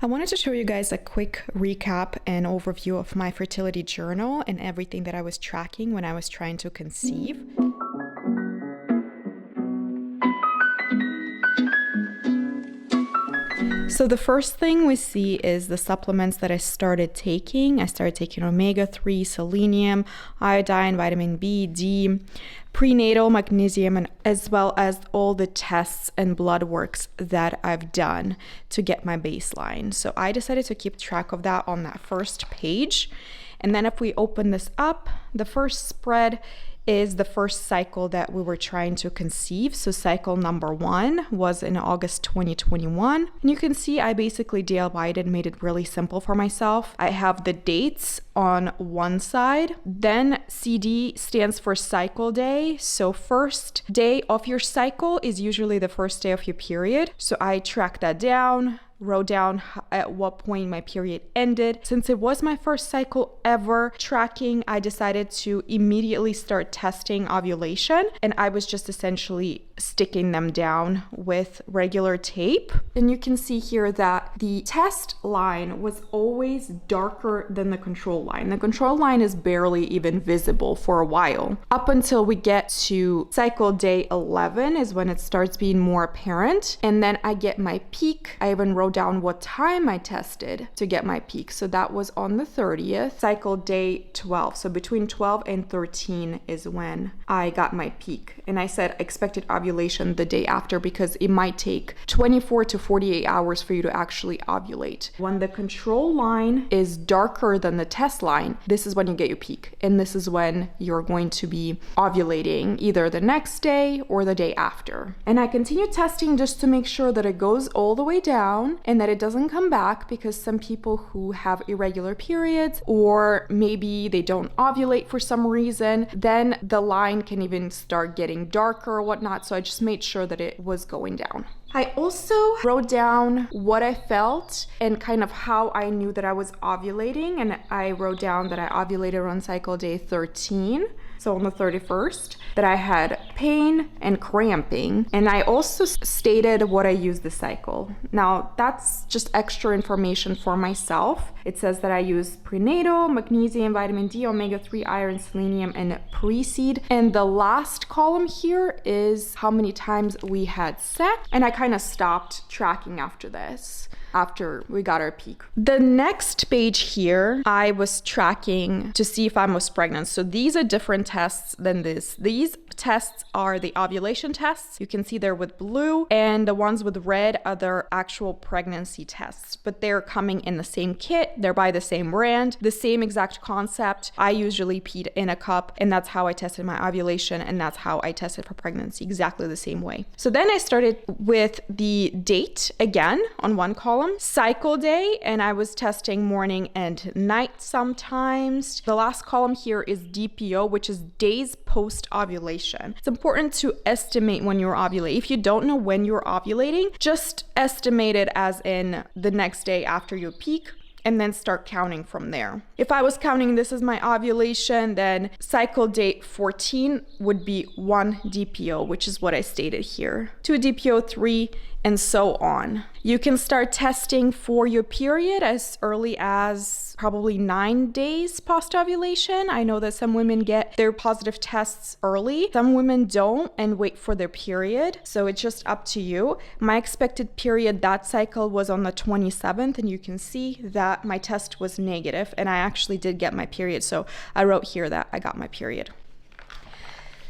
I wanted to show you guys a quick recap and overview of my fertility journal and everything that I was tracking when I was trying to conceive. So the first thing we see is the supplements that I started taking. I started taking omega-3, selenium, iodine, vitamin B, D, prenatal magnesium, and as well as all the tests and blood works that I've done to get my baseline. So I decided to keep track of that on that first page. And then if we open this up, the first spread is the first cycle that we were trying to conceive. So cycle number 1 was in August 2021. And you can see I basically DIY'd and made it really simple for myself. I have the dates on one side. Then CD stands for cycle day. So first day of your cycle is usually the first day of your period. So I tracked that down, wrote down at what point my period ended. Since it was my first cycle ever tracking, I decided to immediately start testing ovulation, and I was just essentially sticking them down with regular tape. And you can see here that the test line was always darker than the control line. The control line is barely even visible for a while. Up until we get to cycle day 11 is when it starts being more apparent. And then I get my peak. I even wrote down what time I tested to get my peak. So that was on the 30th, cycle day 12. So between 12 and 13 is when I got my peak. And I said expected ovulation the day after because it might take 24 to 48 hours for you to actually ovulate. When the control line is darker than the test line, this is when you get your peak. And this is when you're going to be ovulating either the next day or the day after. And I continue testing just to make sure that it goes all the way down and that it doesn't come back, because some people who have irregular periods or maybe they don't ovulate for some reason, then the line can even start getting darker or whatnot. So I just made sure that it was going down. I also wrote down what I felt and kind of how I knew that I was ovulating. And I wrote down that I ovulated on cycle day 13. So on the 31st, that I had pain and cramping. And I also stated what I used this cycle. Now that's just extra information for myself. It says that I use prenatal, magnesium, vitamin D, omega-3, iron, selenium, and pre-seed. And the last column here is how many times we had sex. And I kind of stopped tracking after this, after we got our peak. The next page here, I was tracking to see if I was pregnant. So these are different tests than this. These tests are the ovulation tests. You can see they're with blue, and the ones with red are their actual pregnancy tests, but they're coming in the same kit. They're by the same brand, the same exact concept. I usually peed in a cup, and that's how I tested my ovulation, and that's how I tested for pregnancy, exactly the same way. So then I started with the date again on one column, cycle day, and I was testing morning and night sometimes. The last column here is DPO, which is days post ovulation. It's important to estimate when you're ovulating. If you don't know when you're ovulating, just estimate it as in the next day after your peak, and then start counting from there. If I was counting this as my ovulation, then cycle date 14 would be 1 DPO, which is what I stated here. 2 DPO, 3, and so on. You can start testing for your period as early as probably 9 days post-ovulation. I know that some women get their positive tests early. Some women don't and wait for their period. So it's just up to you. My expected period that cycle was on the 27th, and you can see that my test was negative, and I actually did get my period. So I wrote here that I got my period.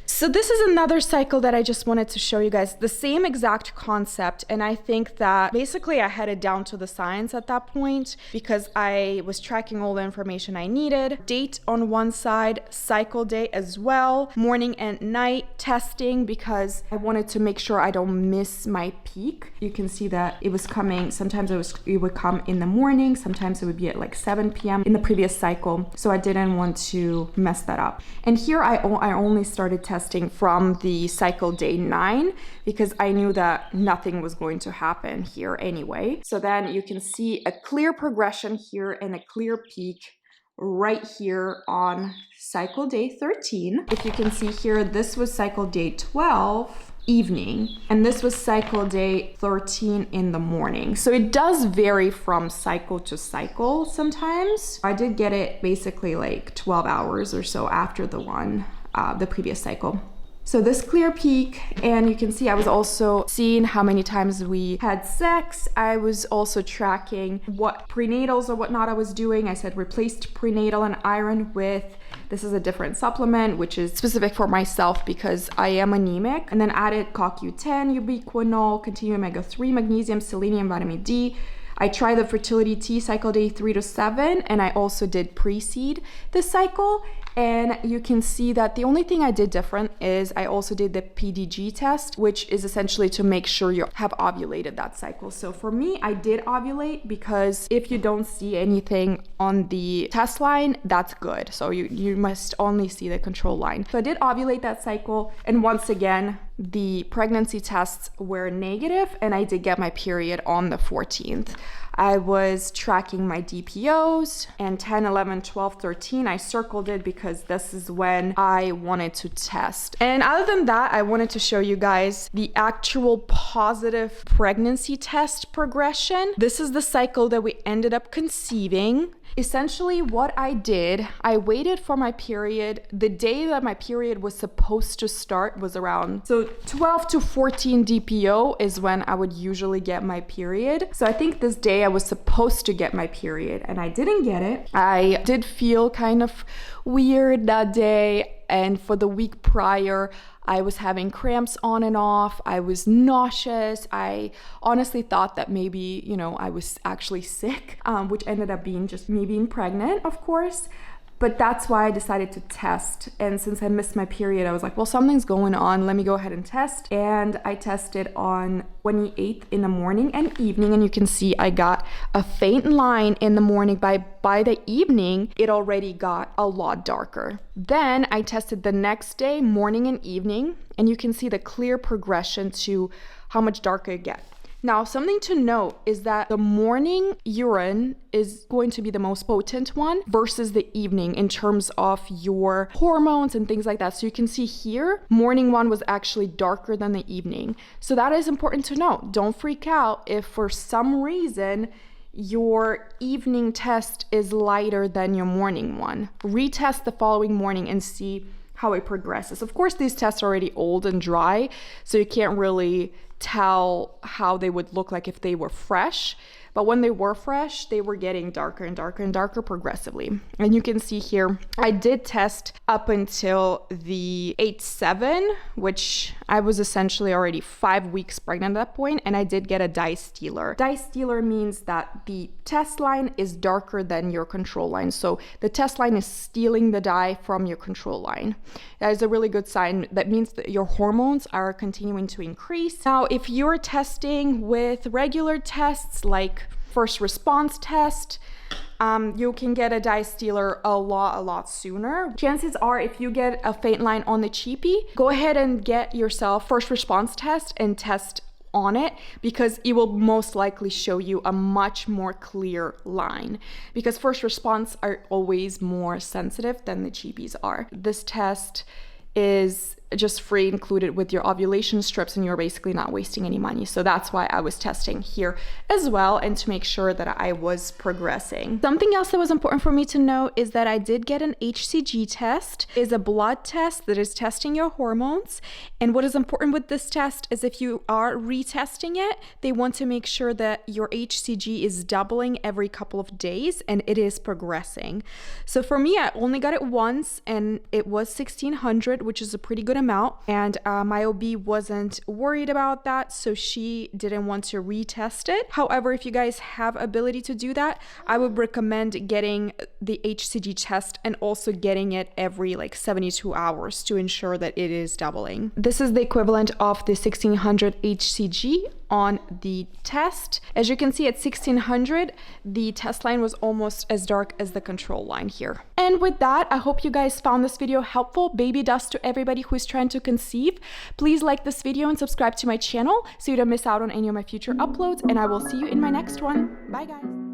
So this is another cycle that I just wanted to show you guys, the same exact concept. And I think that basically I had it down to the science at that point because I was tracking all the information I needed. Date on one side, cycle day as well, morning and night testing because I wanted to make sure I don't miss my peak. You can see that it was coming, sometimes it would come in the morning, sometimes it would be at like 7 p.m. in the previous cycle. So I didn't want to mess that up. And here I only started testing from the cycle day 9 because I knew that nothing was going to happen here anyway. So then you can see a clear progression here and a clear peak right here on cycle day 13. If you can see here, this was cycle day 12. evening, and this was cycle day 13 in the morning. So it does vary from cycle to cycle sometimes. I did get it basically like 12 hours or so after the previous cycle. So this clear peak, and you can see I was also seeing how many times we had sex. I was also tracking what prenatals or whatnot I was doing. I said replaced prenatal and iron with, this is a different supplement, which is specific for myself because I am anemic. And then added CoQ10, ubiquinol, continuum omega-3, magnesium, selenium, vitamin D. I tried the Fertility T cycle day 3 to 7, and I also did pre-seed this cycle. And you can see that the only thing I did different is I also did the PDG test, which is essentially to make sure you have ovulated that cycle. So for me, I did ovulate, because if you don't see anything on the test line, that's good. So you must only see the control line. So I did ovulate that cycle. And once again, the pregnancy tests were negative, and I did get my period on the 14th. I was tracking my DPOs, and 10, 11, 12, 13, I circled it because this is when I wanted to test. And other than that, I wanted to show you guys the actual positive pregnancy test progression. This is the cycle that we ended up conceiving. Essentially what I did, I waited for my period. The day that my period was supposed to start was around, so 12 to 14 DPO is when I would usually get my period. So I think this day I was supposed to get my period, and I didn't get it. I did feel kind of weird that day, and for the week prior, I was having cramps on and off. I was nauseous. I honestly thought that maybe, I was actually sick, which ended up being just me being pregnant, of course. But that's why I decided to test. And since I missed my period, I was like, well, something's going on. Let me go ahead and test. And I tested on 28th in the morning and evening. And you can see I got a faint line in the morning. By the evening, it already got a lot darker. Then I tested the next day, morning and evening. And you can see the clear progression to how much darker it gets. Now, something to note is that the morning urine is going to be the most potent one versus the evening in terms of your hormones and things like that. So you can see here, morning one was actually darker than the evening. So that is important to note. Don't freak out if for some reason your evening test is lighter than your morning one. Retest the following morning and see how it progresses. Of course, these tests are already old and dry, so you can't really tell how they would look like if they were fresh. But when they were fresh, they were getting darker and darker and darker progressively. And you can see here, I did test up until the 8-7, which I was essentially already 5 weeks pregnant at that point, and I did get a dye stealer. Dye stealer means that the test line is darker than your control line. So the test line is stealing the dye from your control line. That is a really good sign. That means that your hormones are continuing to increase. Now, if you're testing with regular tests like first response test, you can get a dye stealer a lot sooner. Chances are, if you get a faint line on the cheapie, go ahead and get yourself first response test and test on it, because it will most likely show you a much more clear line, because first response are always more sensitive than the cheapies are. This test is just free included with your ovulation strips, and you're basically not wasting any money. So that's why I was testing here as well, and to make sure that I was progressing. Something else that was important for me to know is that I did get an HCG test. It is a blood test that is testing your hormones. And what is important with this test is if you are retesting it, they want to make sure that your HCG is doubling every couple of days and it is progressing. So for me, I only got it once, and it was 1600, which is a pretty good amount, and my OB wasn't worried about that, so she didn't want to retest it. However, if you guys have ability to do that, I would recommend getting the HCG test and also getting it every 72 hours to ensure that it is doubling. This is the equivalent of the 1600 HCG on the test. As you can see, at 1600, the test line was almost as dark as the control line here. And with that, I hope you guys found this video helpful. Baby dust to everybody who is trying to conceive. Please like this video and subscribe to my channel so you don't miss out on any of my future uploads, and I will see you in my next one. Bye guys.